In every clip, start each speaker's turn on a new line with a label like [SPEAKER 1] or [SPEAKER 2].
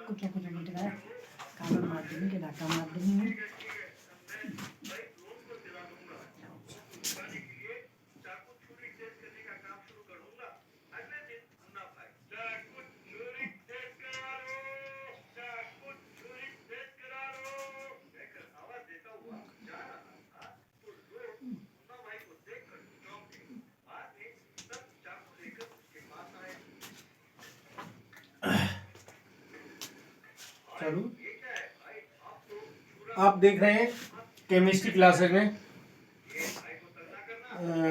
[SPEAKER 1] कुछ मिनट का कागज मार देंगे कि डाटा मार देंगे।
[SPEAKER 2] चलो, आप देख रहे हैं केमिस्ट्री क्लासेस में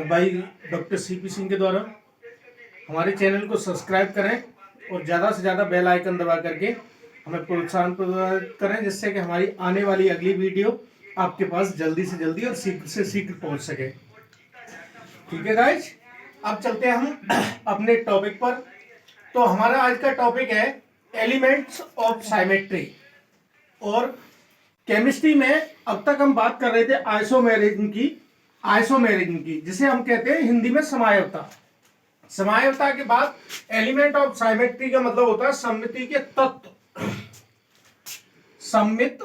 [SPEAKER 2] भाई डॉक्टर सीपी सिंह के द्वारा। हमारे चैनल को सब्सक्राइब करें और ज़्यादा से ज़्यादा बेल आइकन दबा करके हमें प्रोत्साहन प्रदान करें, जिससे कि हमारी आने वाली अगली वीडियो आपके पास जल्दी से जल्दी और शीघ्र से शीघ्र पहुंच सके। ठीक है गाइज, अब चलते हैं हम अपने टॉपिक पर। तो हमारा आज का टॉपिक है एलिमेंट्स ऑफ साइमेट्री। और केमिस्ट्री में अब तक हम बात कर रहे थे आइसोमेरिज्म की, जिसे हम कहते हैं हिंदी में समायवता। समायवता के बाद एलिमेंट ऑफ साइमेट्री का मतलब होता है सममिति के तत्व। सम्मित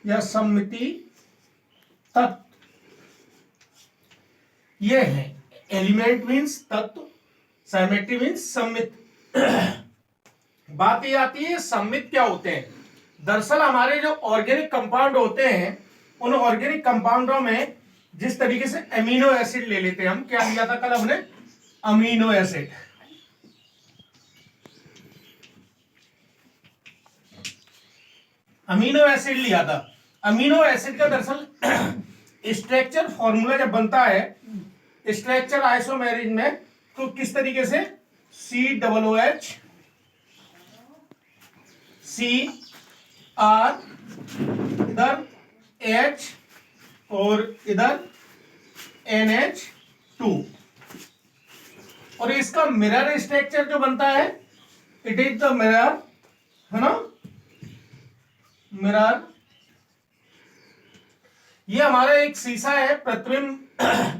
[SPEAKER 2] या सम्मिति तत्व, ये है। एलिमेंट मीन्स तत्व, साइमेट्री मीन्स सम्मित। बात ये आती है सम्मित क्या होते हैं। दरअसल हमारे जो ऑर्गेनिक कंपाउंड होते हैं, उन ऑर्गेनिक कंपाउंडों में जिस तरीके से अमीनो एसिड ले लेते हैं, हम क्या लिया था कल हमने, अमीनो एसिड। अमीनो एसिड लिया था। अमीनो एसिड का दरअसल स्ट्रक्चर फॉर्मूला जब बनता है स्ट्रक्चर आइसोमेरिज में, तो किस तरीके से COOH CR इधर H और इधर NH2, और इसका मिरर स्ट्रक्चर जो बनता है, इट इज द मिरर, है ना, मिरर। ये हमारा एक शीशा है प्रतिबिंब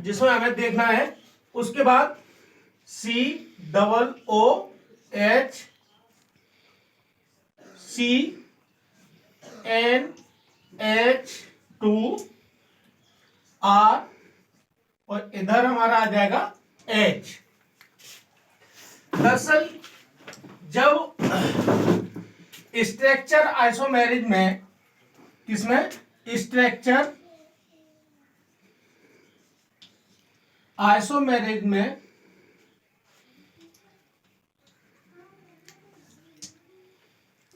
[SPEAKER 2] जिसमें हमें देखना है। उसके बाद COOH CNH2R और इधर हमारा आ जाएगा H। दरअसल जब स्ट्रक्चर आइसोमेरिज में, किसमें, स्ट्रक्चर आइसोमेरिज में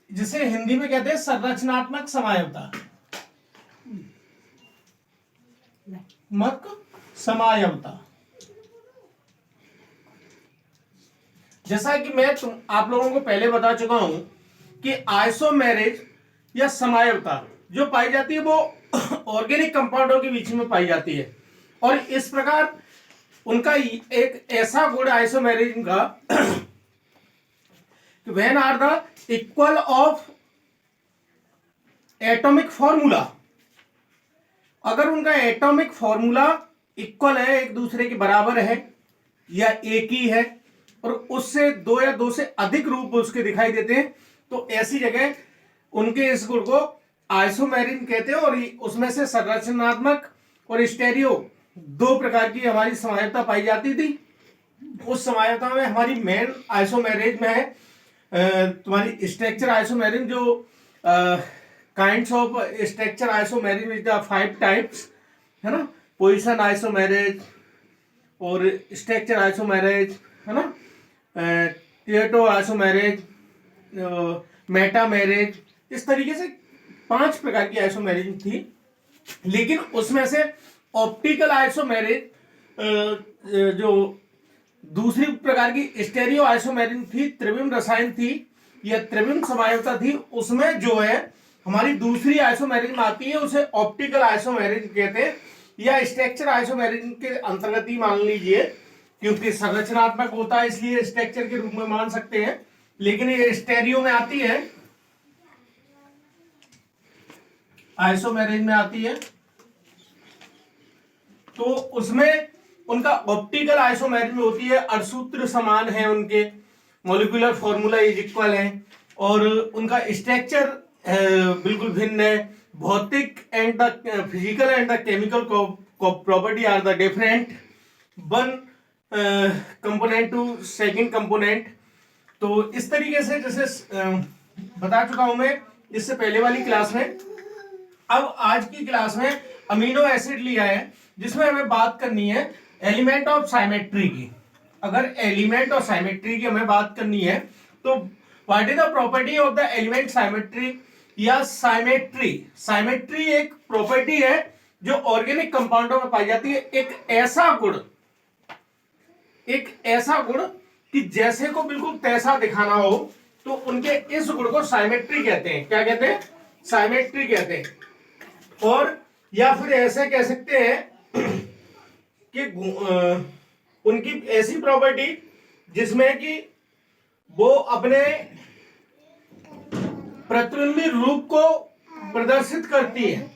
[SPEAKER 2] जिसे हिंदी में कहते हैं संरचनात्मक समायवता, समायवता। जैसा कि मैं आप लोगों को पहले बता चुका हूं कि आइसोमेरिज या समायवता जो पाई जाती है वो ऑर्गेनिक कंपाउंडों के बीच में पाई जाती है। और इस प्रकार उनका एक ऐसा गुण आइसोमेरिज का, when are the equal of atomic formula, अगर उनका एटॉमिक फॉर्मूला इक्वल है, एक दूसरे के बराबर है या एक ही है, और उससे दो या दो से अधिक रूप उसके दिखाई देते हैं, तो ऐसी जगह उनके इस गुण को आइसोमेरिज कहते हैं। और उसमें से संरचनात्मक और स्टेरियो दो प्रकार की हमारी समायवता पाई जाती थी। उस समायवता में हमारी मेन आइसोमेरिज में है तुम्हारी स्ट्रक्चर आइसोमेरिज, जो kinds of structure isomerism with the 5 types, है ना, पोजीशन आइसोमेरिज और स्ट्रक्चर आइसोमेरिज, है ना, टिएटो आइसोमेरिज, मेटामेरिज, इस तरीके से 5 प्रकार की आइसोमेरिज थी। लेकिन उसमें से ऑप्टिकल आइसोमेरिज जो दूसरी प्रकार की स्टेरियो आइसोमेरिज थी, त्रिविम रसायन थी या त्रिविम समायवता थी, उसमें जो है हमारी दूसरी आइसोमेरिज में आती है, उसे ऑप्टिकल आइसोमेरिज कहते हैं या स्ट्रक्चर आइसोमेरिज के अंतर्गत ही मान लीजिए, क्योंकि संरचनात्मक होता है इसलिए स्ट्रक्चर के रूप में मान सकते हैं। लेकिन ये स्टेरियो में आती है, आइसोमेरिज में आती है, तो उसमें उनका ऑप्टिकल आइसोमेरिज्म होती है, अर्धसूत्र समान है उनके, मॉलिक्यूलर फॉर्मूला इज इक्वल है, और उनका स्ट्रक्चर बिल्कुल भिन्न है। भौतिक and the physical and the chemical property are the different, one component to second component. तो इस तरीके से जैसे बता चुका हूं मैं इससे पहले वाली क्लास में। अब आज की क्लास में अमीनो एसिड लिया है, जिसमें हमें बात करनी है एलिमेंट ऑफ साइमेट्री की। अगर एलिमेंट ऑफ साइमेट्री की हमें बात करनी है तो what is the property of the element symmetry या साइमेट्री। साइमेट्री एक प्रॉपर्टी है जो ऑर्गेनिक कंपाउंडों में पाई जाती है। एक ऐसा गुण कि जैसे को बिल्कुल तैसा दिखाना हो, तो उनके इस गुण को साइमेट्री कहते हैं। क्या कहते हैं? साइमेट्री कहते हैं। और या फिर ऐसे कह सकते हैं कि उनकी ऐसी प्रॉपर्टी जिसमें कि वो अपने प्रतिबिंबी रूप को प्रदर्शित करती है।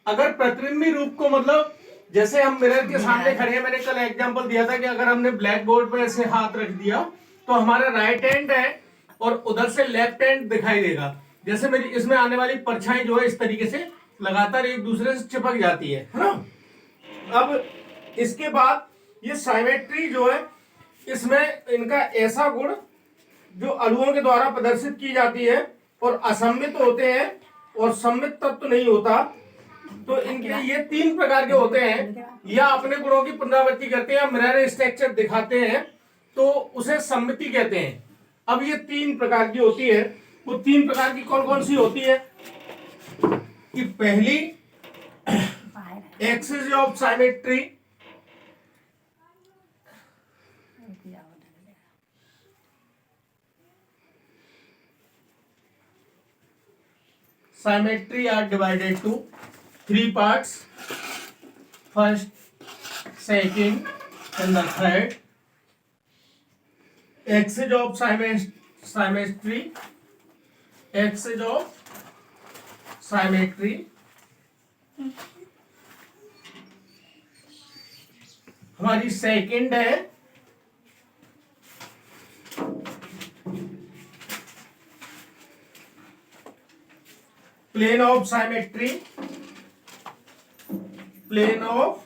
[SPEAKER 2] अगर प्रतिबिंबी रूप को मतलब जैसे हम मिरर के सामने खड़े हैं, मैंने कल एग्जांपल दिया था कि अगर हमने ब्लैक बोर्ड पे ऐसे हाथ रख दिया तो हमारा राइट हैंड है और उधर से लेफ्ट हैंड दिखाई देगा। जैसे मेरी इसमें आने वाली परछाई जो है इस तरीके से लगातार एक दूसरे से चिपक जाती है ना। अब इसके बाद ये साइमेट्री जो है, इसमें इनका ऐसा गुण जो अणुओं के द्वारा प्रदर्शित की जाती है और असम्मित होते हैं और सम्मित तत्व नहीं होता। तो इनके ये 3 प्रकार के होते हैं, या अपने गुणों की पुनरावृत्ति करते हैं या मिरर स्ट्रक्चर दिखाते हैं तो उसे सम्मिति कहते हैं। अब ये 3 प्रकार की होती है। वो 3 प्रकार की कौन कौन सी होती है कि पहली axis of symmetry, symmetry are divided to 3 parts, first, second and the third. Axis of symmetry, axis of symmetry, हमारी सेकंड है plane of symmetry, plane of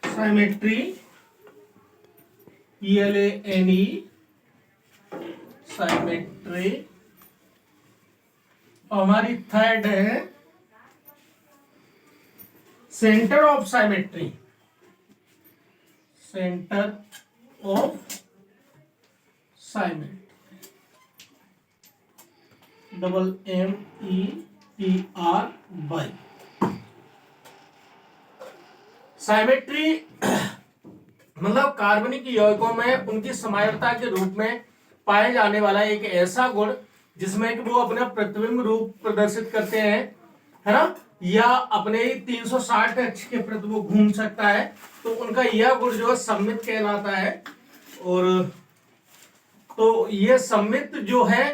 [SPEAKER 2] symmetry, PLANE, symmetry। और हमारी थर्ड है centre of symmetry, centre of symmetry, METRY। Symmetry मतलब कार्बनिक यौगिकों में उनकी समायवता के रूप में पाए जाने वाला एक ऐसा गुण जिसमें कि वो अपना प्रतिबिंब रूप प्रदर्शित करते हैं, है ना, या अपने 360 अक्ष के प्रति वो घूम सकता है, तो उनका यह गुण जो है सम्मित कहलाता है। और तो ये सम्मित जो है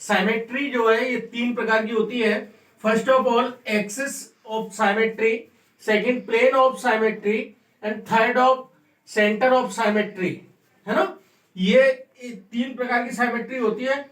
[SPEAKER 2] साइमेट्री जो है ये 3 प्रकार की होती है। First of all axis of symmetry, second plane of symmetry and third of centre of symmetry, है ना। ये 3 प्रकार की साइमेट्री होती है।